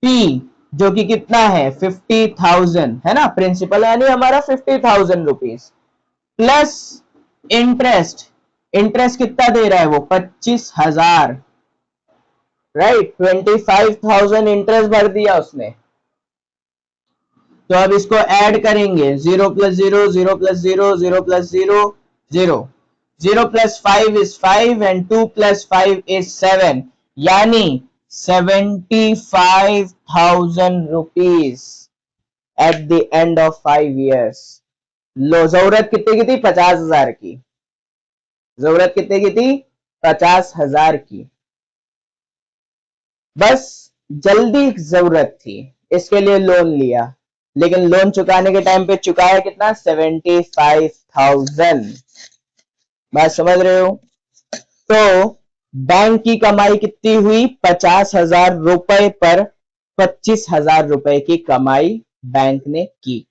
P, जो कि कितना है? 50,000, है ना। प्रिंसिपल यानी हमारा 50,000 रुपीज प्लस इंटरेस्ट। इंटरेस्ट कितना दे रहा है वो? 25,000, राइट। 25,000 इंटरेस्ट भर दिया उसने। तो अब इसको ऐड करेंगे, 0 + 0 0 + 0 0 + 0 0। 0 plus 5 is 5 and 2 plus 5 is 7, यानी 75,000 rupees at the end of 5 years. लो, जरूरत कितने की थी? 50,000 की। जरूरत कितने की थी? 50,000 की। बस जल्दी जरूरत थी, इसके लिए लोन लिया, लेकिन लोन चुकाने के टाइम पे चुकाया कितना? 75,000। बात समझ रहे हो? तो बैंक की कमाई कितनी हुई? 50,000 रुपए पर 25,000 रुपए की कमाई बैंक ने की।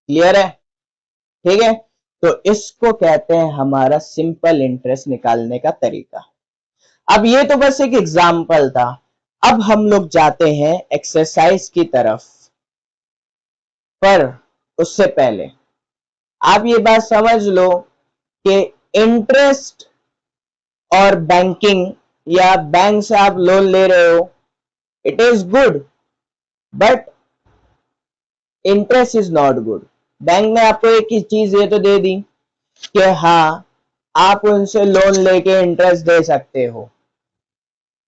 क्लियर है? ठीक है, तो इसको कहते हैं हमारा सिंपल इंटरेस्ट निकालने का तरीका। अब ये तो बस एक एग्जाम्पल था। अब हम लोग जाते हैं एक्सरसाइज की तरफ, पर उससे पहले आप ये बात समझ लो कि इंटरेस्ट और बैंकिंग या बैंक से आप लोन ले रहे हो, it is good, but interest is not good. Bank ने आपको एक ही चीज ये तो दे दी कि हाँ, आप उनसे लोन लेके इंटरेस्ट दे सकते हो।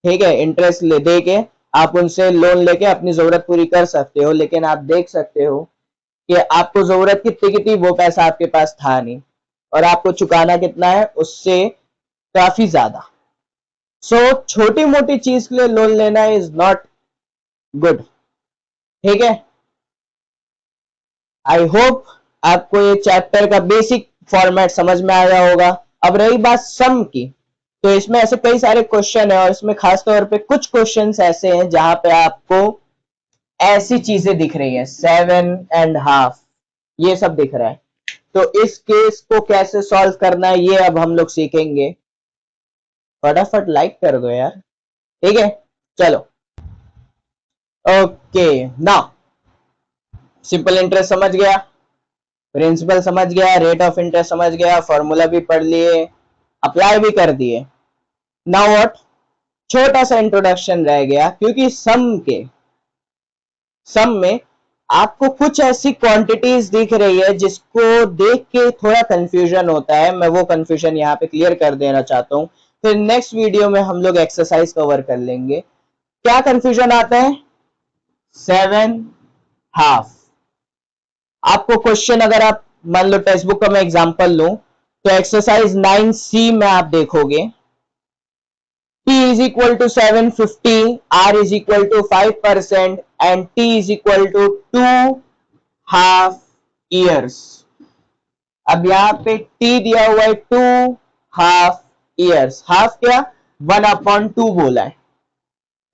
ठीक है, इंटरेस्ट ले दे के आप उनसे लोन लेके अपनी जरूरत पूरी कर सकते हो, लेकिन आप देख सकते हो कि आपको जरूरत कितनी की थी, वो पैसा आपके पास था नहीं, और आपको चुकाना कितना है? उससे काफी ज्यादा। सो छोटी मोटी चीज के लिए लोन लेना इज नॉट गुड। ठीक है, आई होप आपको ये चैप्टर का बेसिक फॉर्मेट समझ में आया होगा। अब रही बात सम की, तो इसमें ऐसे कई सारे क्वेश्चन है, और इसमें खास तौर पे कुछ क्वेश्चंस ऐसे हैं जहां पे आपको ऐसी चीजें दिख रही हैं, 7.5, ये सब दिख रहा है। तो इस केस को कैसे सॉल्व करना है, ये अब हम लोग सीखेंगे। फटाफट लाइक कर दो यार। ठीक है, चलो। ओके, नाउ सिंपल इंटरेस्ट समझ गया, प्रिंसिपल समझ गया, रेट ऑफ इंटरेस्ट समझ गया, फॉर्मूला भी पढ़ लिए, अप्लाई भी कर दिए। Now what? छोटा सा इंट्रोडक्शन रह गया, क्योंकि सम में आपको कुछ ऐसी क्वांटिटीज दिख रही है जिसको देख के थोड़ा कंफ्यूजन होता है। मैं वो कंफ्यूजन यहाँ पे क्लियर कर देना चाहता हूँ, फिर नेक्स्ट वीडियो में हम लोग एक्सरसाइज कवर कर लेंगे। क्या कंफ्यूजन आता है? 7.5। आपको क्वेश्चन, अगर आप मान लो टेक्स्ट बुक का मैं एग्जांपल लूं, तो एक्सरसाइज 9C में आप देखोगे P is equal to 750, R is equal to 5% and T is equal to 2.5 years। अब यहाँ पे T दिया हुआ है 2.5 years। हाफ क्या? 1/2 बोला है,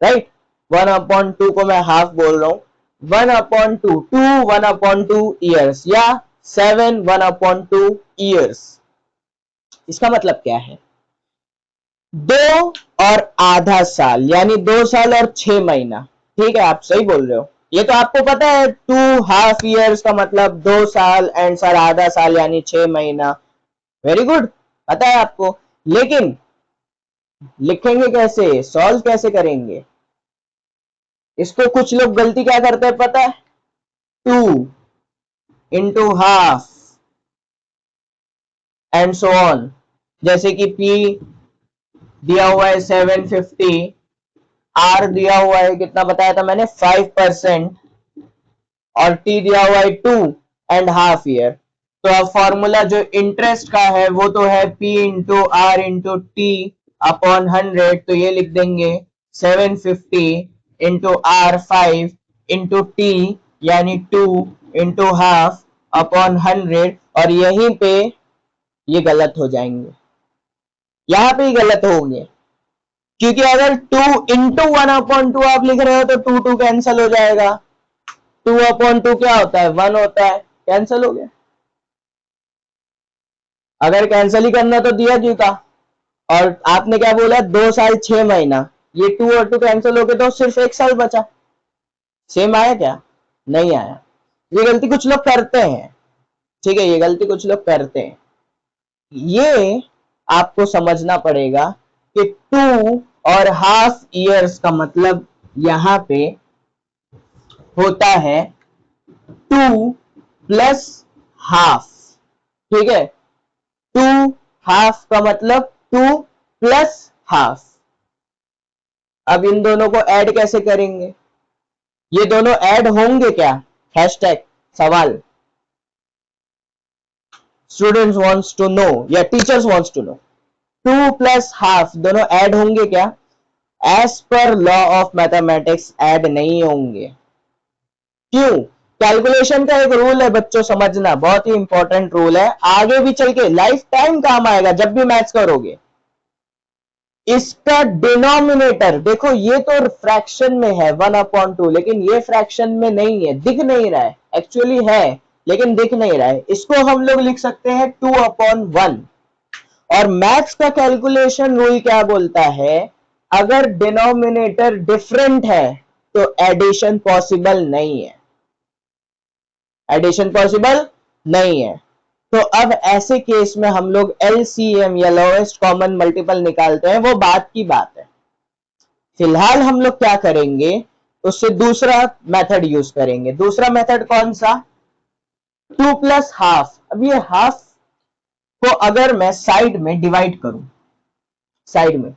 राइट? 1/2 को मैं हाफ बोल रहा हूं। 1/2, 2 1/2 years, या 7 1/2 years। इसका मतलब क्या है? 2 और आधा साल, यानी 2 साल और 6 महीना। ठीक है, आप सही बोल रहे हो, ये तो आपको पता है। 2.5 years का मतलब 2 साल एंड सर आधा साल यानी 6 महीना। वेरी गुड, पता है आपको। लेकिन लिखेंगे कैसे, सॉल्व कैसे करेंगे? इसको कुछ लोग गलती क्या करते हैं पता है? 2 into half and so on. जैसे कि P दिया हुआ है 750, R दिया हुआ है कितना बताया था मैंने? 5%, और T दिया हुआ है 2.5 year। तो अब फॉर्मूला जो इंटरेस्ट का है वो तो है P into R into T upon 100। तो ये लिख देंगे 750 इंटू R 5 इंटू T यानी 2 इंटू हाफ अपॉन 100। और यहीं पे ये गलत हो जाएंगे, यहां पे ही गलत होंगे, क्योंकि अगर 2 इंटू 1/2 आप लिख रहे हो तो 2 कैंसिल हो जाएगा। 2/2 क्या होता है? 1 होता है, कैंसिल हो गया। अगर कैंसिल ही करना तो दिया क्यों था? और आपने क्या बोला? 2 साल 6 महीना। ये 2 और 2 कैंसिल हो गए तो सिर्फ 1 साल बचा। सेम आया क्या? नहीं आया। ये गलती कुछ लोग करते हैं। ठीक है, ये गलती कुछ लोग करते हैं। ये आपको समझना पड़ेगा कि 2.5 years का मतलब यहां पे होता है 2 प्लस हाफ। ठीक है, 2 हाफ का मतलब 2 प्लस हाफ। अब इन दोनों को ऐड कैसे करेंगे? ये दोनों ऐड होंगे क्या? हैशटैग सवाल। स्टूडेंट्स वांट्स टू नो या teachers wants to know. 2 plus half दोनों ऐड होंगे क्या? As per law of mathematics add नहीं होंगे। क्यों? कैलकुलेशन का एक रूल है बच्चों, समझना, बहुत ही इंपॉर्टेंट रूल है, आगे भी चल के लाइफ टाइम काम आएगा जब भी मैथ्स करोगे। इसका डिनोमिनेटर देखो, ये तो फ्रैक्शन में है 1/2, लेकिन ये फ्रैक्शन में नहीं है, दिख नहीं रहा है, एक्चुअली है लेकिन दिख नहीं रहा है। इसको हम लोग लिख सकते हैं 2/1। और मैथ्स का कैलकुलेशन रूल क्या बोलता है? अगर डिनोमिनेटर डिफरेंट है तो एडिशन पॉसिबल नहीं है, एडिशन पॉसिबल नहीं है। तो अब ऐसे केस में हम लोग एलसीएम या लोएस्ट कॉमन मल्टीपल निकालते हैं, वो बात की बात है। फिलहाल हम लोग क्या करेंगे, उससे दूसरा मेथड यूज करेंगे। दूसरा मेथड कौन सा? 2 प्लस हाफ। अब ये हाफ को अगर मैं साइड में डिवाइड करूं, साइड में,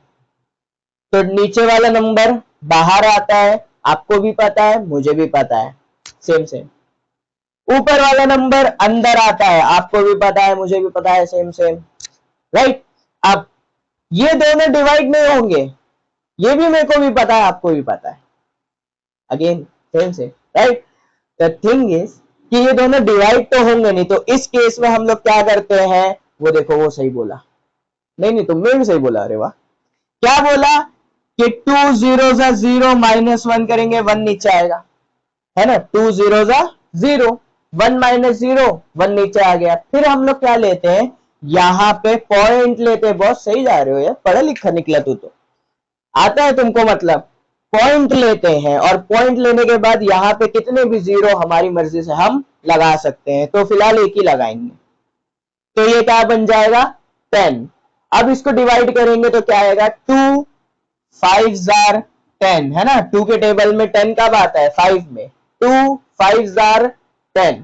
तो नीचे वाला नंबर बाहर आता है, आपको भी पता है, मुझे भी पता है, सेम सेम। ऊपर वाला नंबर अंदर आता है, आपको भी पता है, मुझे भी पता है, सेम सेम, राइट। अब ये दोनों डिवाइड नहीं होंगे, ये भी मेरे को भी पता है, आपको भी पता है, again same same, right. The thing is कि ये दोनों डिवाइड तो होंगे नहीं, तो इस केस में हम लोग क्या करते हैं, वो देखो, वो सही बोला, नहीं तुमने भी सही बोला, अरे वाह। क्या बोला कि 2 0 0 -1 करेंगे, 1 नीचे आएगा, है ना। 2 0 0, 1 - 0, 1 नीचे आ गया। फिर हम लोग क्या लेते हैं, यहां पे पॉइंट लेते हैं। बहुत सही जा रहे हो यार, पढ़ा लिखा निकला तू तो, आता है तुमको, मतलब पॉइंट लेते हैं, और पॉइंट लेने के बाद यहाँ पे कितने भी जीरो हमारी मर्जी से हम लगा सकते हैं। तो फिलहाल एक ही लगाएंगे, तो ये क्या बन जाएगा, 10। अब इसको डिवाइड करेंगे तो क्या आएगा, 2 5 10, है ना। 2 के टेबल में 10 कब आता है, 5 में। 2 5 10,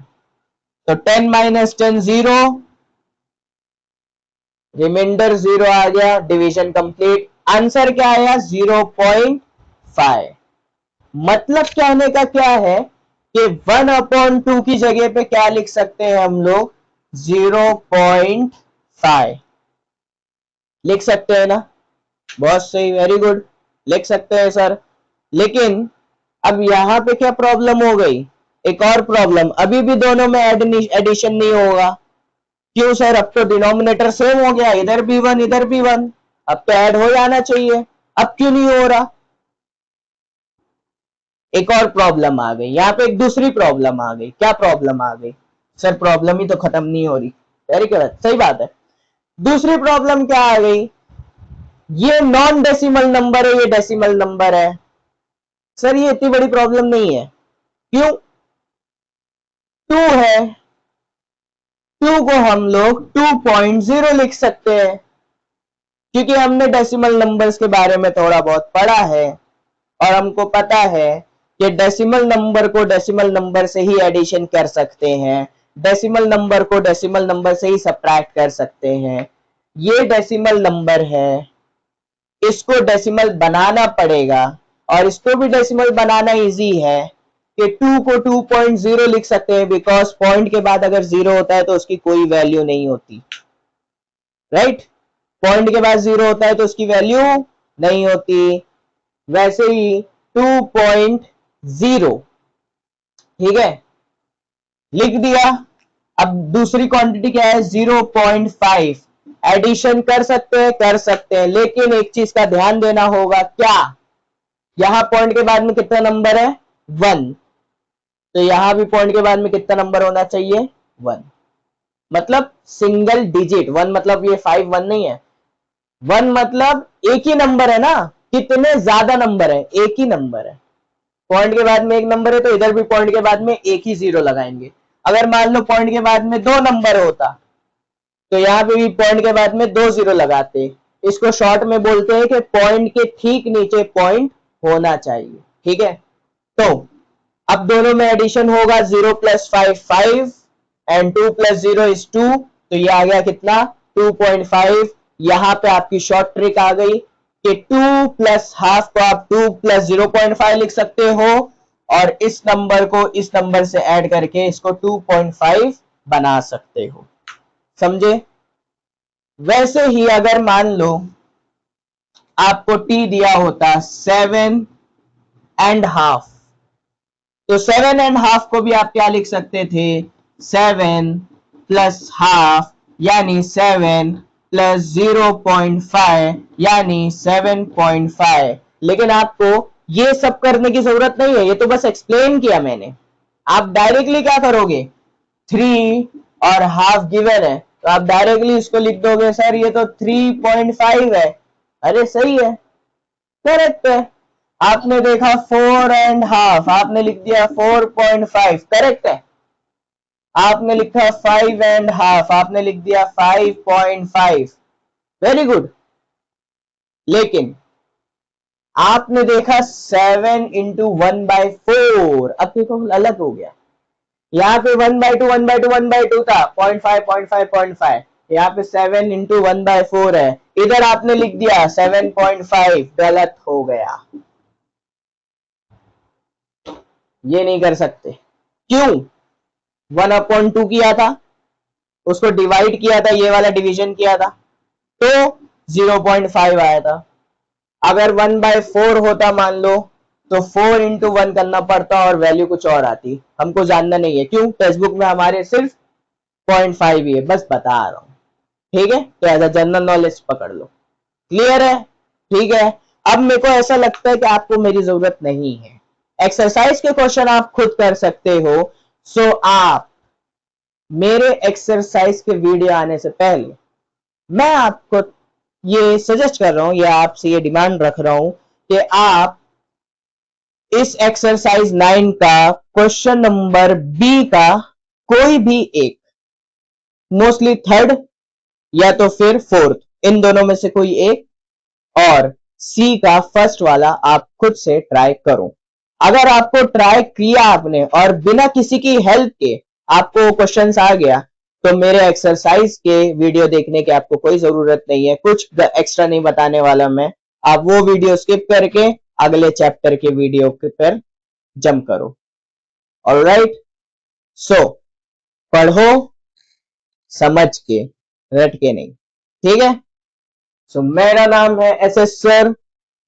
तो 10 - 10 0, रिमाइंडर 0 आ गया, डिवीजन कंप्लीट। आंसर क्या आया, 0.5। मतलब कहने का क्या है कि 1/2 की जगह पे क्या लिख सकते हैं हम लोग, 0.5 लिख सकते हैं ना। बहुत सही, वेरी गुड, लिख सकते हैं सर। लेकिन अब यहां पे क्या प्रॉब्लम हो गई, एक और प्रॉब्लम, अभी भी दोनों में एडिशन नहीं होगा। क्यों सर, अब तो डिनोमिनेटर सेम हो गया, इधर भी 1 इधर भी 1, अब तो ऐड हो जाना चाहिए, अब क्यों नहीं हो रहा। एक और प्रॉब्लम आ गई यहाँ पे, एक दूसरी प्रॉब्लम आ गई। क्या प्रॉब्लम आ गई सर, प्रॉब्लम ही तो खत्म नहीं हो रही, वेरी गुड, सही बात है। दूसरी प्रॉब्लम क्या आ गई, ये नॉन डेसिमल नंबर है, ये डेसिमल नंबर है। सर ये इतनी बड़ी प्रॉब्लम नहीं है, क्यों, 2 है, 2 को हम लोग 2.0 लिख सकते हैं, क्योंकि हमने डेसिमल नंबर्स के बारे में थोड़ा बहुत पढ़ा है, और हमको पता है कि डेसिमल नंबर को डेसिमल नंबर से ही एडिशन कर सकते हैं, डेसिमल नंबर को डेसिमल नंबर से ही सब्ट्रैक्ट कर सकते हैं। ये डेसिमल नंबर है, इसको डेसिमल बनाना पड़ेगा, और इसको भी डेसिमल बनाना इजी है कि 2 को 2.0 लिख सकते हैं, बिकॉज पॉइंट के बाद अगर 0 होता है तो उसकी कोई वैल्यू नहीं होती, राइट। पॉइंट के बाद 0 होता है तो उसकी वैल्यू नहीं होती। वैसे ही 2.0, ठीक है, लिख दिया। अब दूसरी क्वांटिटी क्या है, 0.5। एडिशन कर सकते हैं, लेकिन एक चीज का ध्यान देना होगा, क्या, यहां पॉइंट के बाद में कितना नंबर है, 1, तो यहां भी पॉइंट के बाद में कितना नंबर होना चाहिए, 1, मतलब सिंगल डिजिट। 1 मतलब ये 5 1 नहीं है, 1 मतलब एक ही नंबर है ना, कितने ज्यादा नंबर है, एक ही नंबर है। पॉइंट के बाद में एक नंबर है तो इधर भी पॉइंट के बाद में एक ही 0 लगाएंगे। अगर मान लो पॉइंट के बाद में 2 नंबर होता तो यहाँ पे भी पॉइंट के बाद में 2 0 लगाते। इसको शॉर्ट में बोलते हैं कि पॉइंट के ठीक नीचे पॉइंट होना चाहिए, ठीक है। तो अब दोनों में एडिशन होगा, 0 + 5 5 एंड 2 + 0 is 2, तो ये आ गया कितना, 2.5। यहां पे आपकी शॉर्ट ट्रिक आ गई कि 2 प्लस हाफ को आप 2 प्लस 0.5 लिख सकते हो और इस नंबर को इस नंबर से ऐड करके इसको 2.5 बना सकते हो। समझे? वैसे ही अगर मान लो आपको टी दिया होता 7.5, तो 7.5 को भी आप क्या लिख सकते थे? 7 प्लस हाफ यानी 7 प्लस 0.5 यानी 7.5। लेकिन आपको ये सब करने की जरूरत नहीं है, ये तो बस एक्सप्लेन किया मैंने। आप डायरेक्टली क्या करोगे? 3 और हाफ गिवन है तो आप डायरेक्टली इसको लिख दोगे, सर ये तो 3.5 है। अरे सही है, करेक्ट है। आपने देखा 4.5, आपने लिख दिया 4.5, करेक्ट है। आपने लिखा 5.5, आपने लिख दिया 5.5, वेरी गुड। लेकिन आपने देखा 7 इंटू 1/4, अब देखो अलग हो गया। यहाँ पे 1/2 1/2 1/2 था, 0.5 0.5 0.5। यहाँ पे 7 इंटू 1/4 है, इधर आपने लिख दिया 7.5, गलत हो गया। ये नहीं कर सकते। क्यों? 1/2 किया था, उसको डिवाइड किया था, ये वाला डिवीजन किया था तो 0.5 आया था। अगर 1/4 होता मान लो तो 4 इंटू 1 करना पड़ता और वैल्यू कुछ और आती। हमको जानना नहीं है, क्यों? टेक्स्ट बुक में हमारे सिर्फ 0.5 ही है, बस बता रहा हूं। ठीक है, तो एज अ जनरल नॉलेज पकड़ लो। क्लियर है? ठीक है। अब मेरे को ऐसा लगता है कि आपको मेरी जरूरत नहीं है। एक्सरसाइज के क्वेश्चन आप खुद कर सकते हो। सो आप मेरे एक्सरसाइज के वीडियो आने से पहले मैं आपको ये सजेस्ट कर रहा हूं या आपसे ये डिमांड रख रहा हूं कि आप इस एक्सरसाइज 9 का क्वेश्चन नंबर बी का कोई भी एक, मोस्टली थर्ड या तो फिर फोर्थ, इन दोनों में से कोई एक, और सी का फर्स्ट वाला आप खुद से ट्राई करो। अगर आपको ट्राई किया आपने और बिना किसी की हेल्प के आपको क्वेश्चंस आ गया तो मेरे एक्सरसाइज के वीडियो देखने की आपको कोई जरूरत नहीं है, कुछ एक्स्ट्रा नहीं बताने वाला मैं। आप वो वीडियो स्किप करके अगले चैप्टर के वीडियो पर जंप करो। ऑलराइट, सो पढ़ो समझ के, रट के नहीं। ठीक है? सो मेरा नाम है SS सर,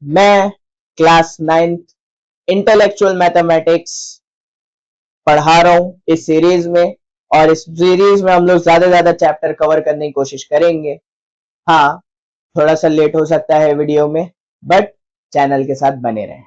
मैं क्लास 9th इंटेलेक्चुअल मैथमेटिक्स पढ़ा रहा हूं इस सीरीज में, और इस सीरीज में हम लोग ज्यादा से ज्यादा चैप्टर कवर करने की कोशिश करेंगे। हाँ, थोड़ा सा लेट हो सकता है वीडियो में, बट चैनल के साथ बने रहें।